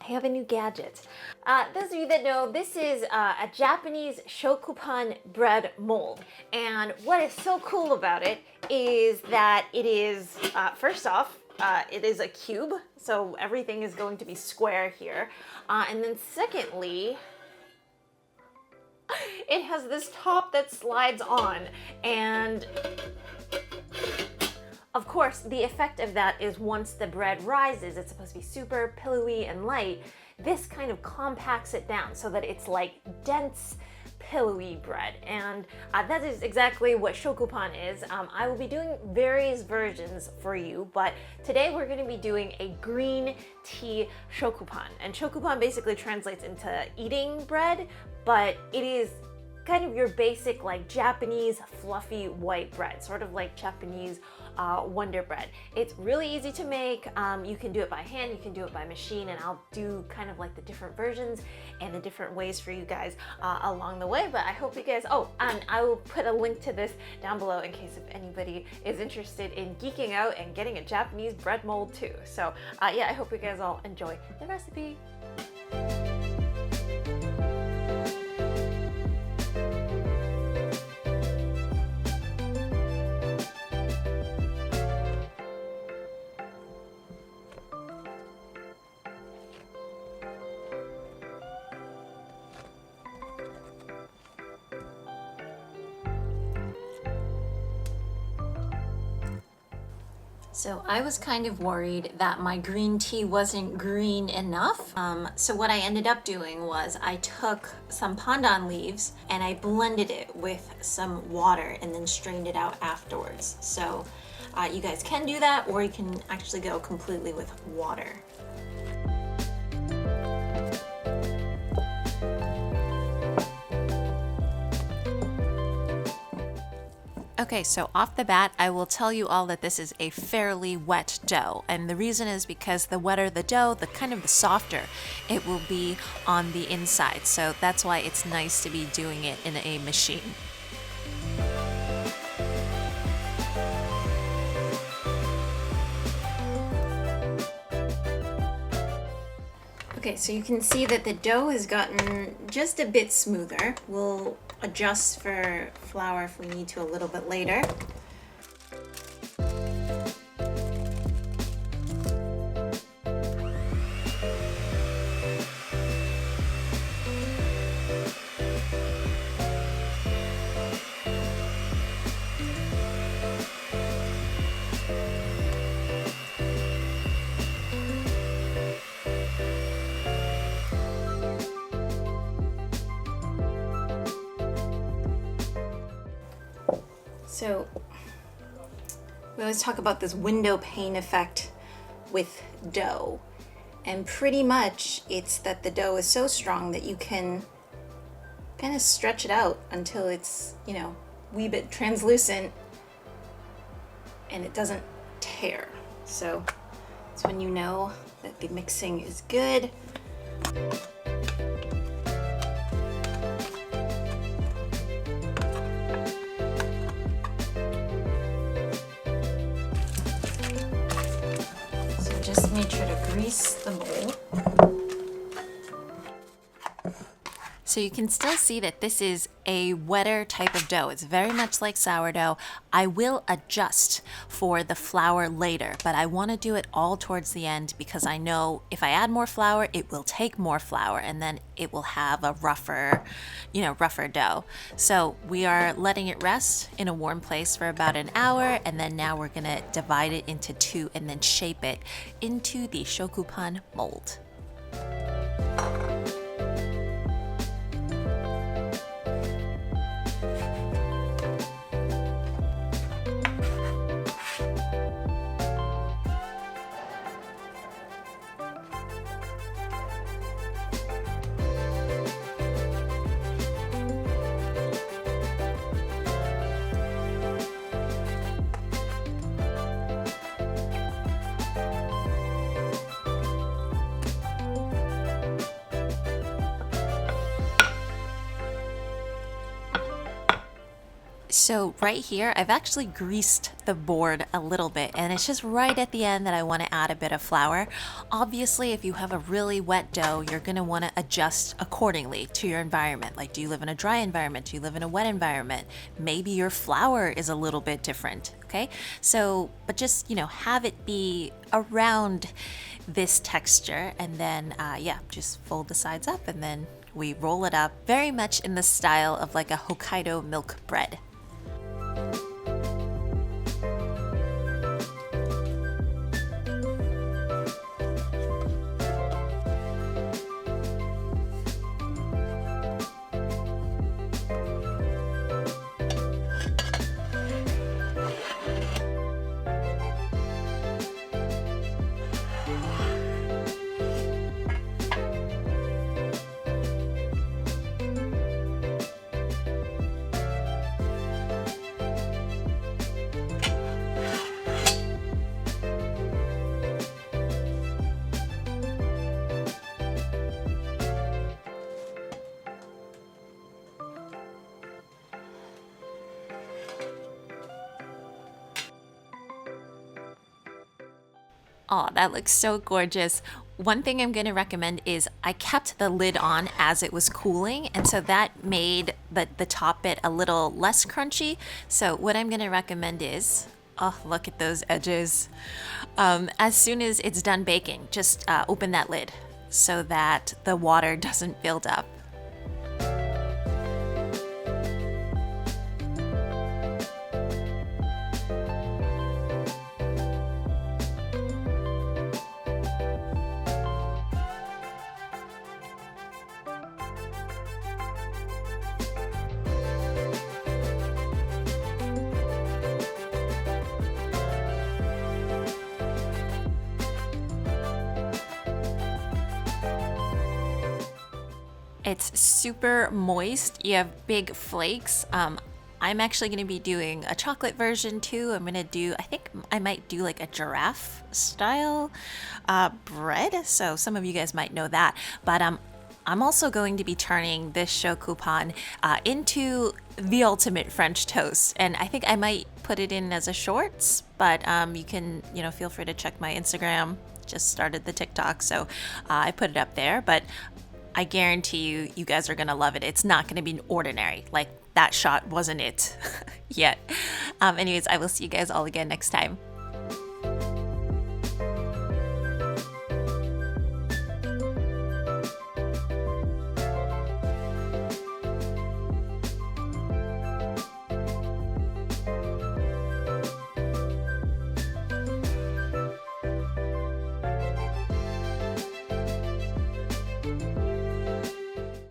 I have a new gadget. Those of you that know, this is a Japanese Shokupan bread mold. And what is so cool about it is that it is, first off, it is a cube, so everything is going to be square here. And then secondly, it has this top that slides on, and of course, the effect of that is once the bread rises, it's supposed to be super pillowy and light. This kind of compacts it down so that it's like dense, pillowy bread. And that is exactly what shokupan is. I will be doing various versions for you, but today we're going to be doing a green tea shokupan. And shokupan basically translates into eating bread, but it is kind of your basic like Japanese fluffy white bread, sort of like Japanese Wonder Bread. It's really easy to make. You can do it by hand, you can do it by machine, and I'll do kind of like the different versions and the different ways for you guys along the way. But I hope you guys, and I will put a link to this down below in case if anybody is interested in geeking out and getting a Japanese bread mold too. So yeah, I hope you guys all enjoy the recipe. So I was kind of worried that my green tea wasn't green enough. So what I ended up doing was I took some pandan leaves and I blended it with some water and then strained it out afterwards. So you guys can do that, or you can actually go completely with water. Okay, so off the bat, I will tell you all that this is a fairly wet dough. And the reason is because the wetter the dough, the softer it will be on the inside. So that's why it's nice to be doing it in a machine. Okay, so you can see that the dough has gotten just a bit smoother. We'll adjust for flour if we need to a little bit later. So we always talk about this window pane effect with dough, and pretty much it's that the dough is so strong that you can kind of stretch it out until it's, a wee bit translucent and it doesn't tear. So that's when you know that the mixing is good. Just make sure to grease the mold. So you can still see that this is a wetter type of dough. It's very much like sourdough. I will adjust for the flour later, but I want to do it all towards the end because I know if I add more flour, it will take more flour and then it will have a rougher dough. So we are letting it rest in a warm place for about an hour, and then now we're gonna divide it into two and then shape it into the shokupan mold. So right here, I've actually greased the board a little bit, and it's just right at the end that I want to add a bit of flour. Obviously, if you have a really wet dough, you're going to want to adjust accordingly to your environment. Like, do you live in a dry environment? Do you live in a wet environment? Maybe your flour is a little bit different, okay? So, but just, have it be around this texture, and then, just fold the sides up, and then we roll it up very much in the style of like a Hokkaido milk bread. Oh, that looks so gorgeous. One thing I'm going to recommend is I kept the lid on as it was cooling, and so that made the top bit a little less crunchy. So what I'm going to recommend is, oh, look at those edges. As soon as it's done baking, just open that lid so that the water doesn't build up. It's super moist. You have big flakes. I'm actually going to be doing a chocolate version too. I think I might do like a giraffe style bread. So some of you guys might know that. But I'm also going to be turning this shokupan into the ultimate French toast. And I think I might put it in as a shorts, but you can, feel free to check my Instagram. Just started the TikTok, so I put it up there. But I guarantee you guys are gonna love it. It's not gonna be ordinary. Like, that shot wasn't it yet. Anyways, I will see you guys all again next time.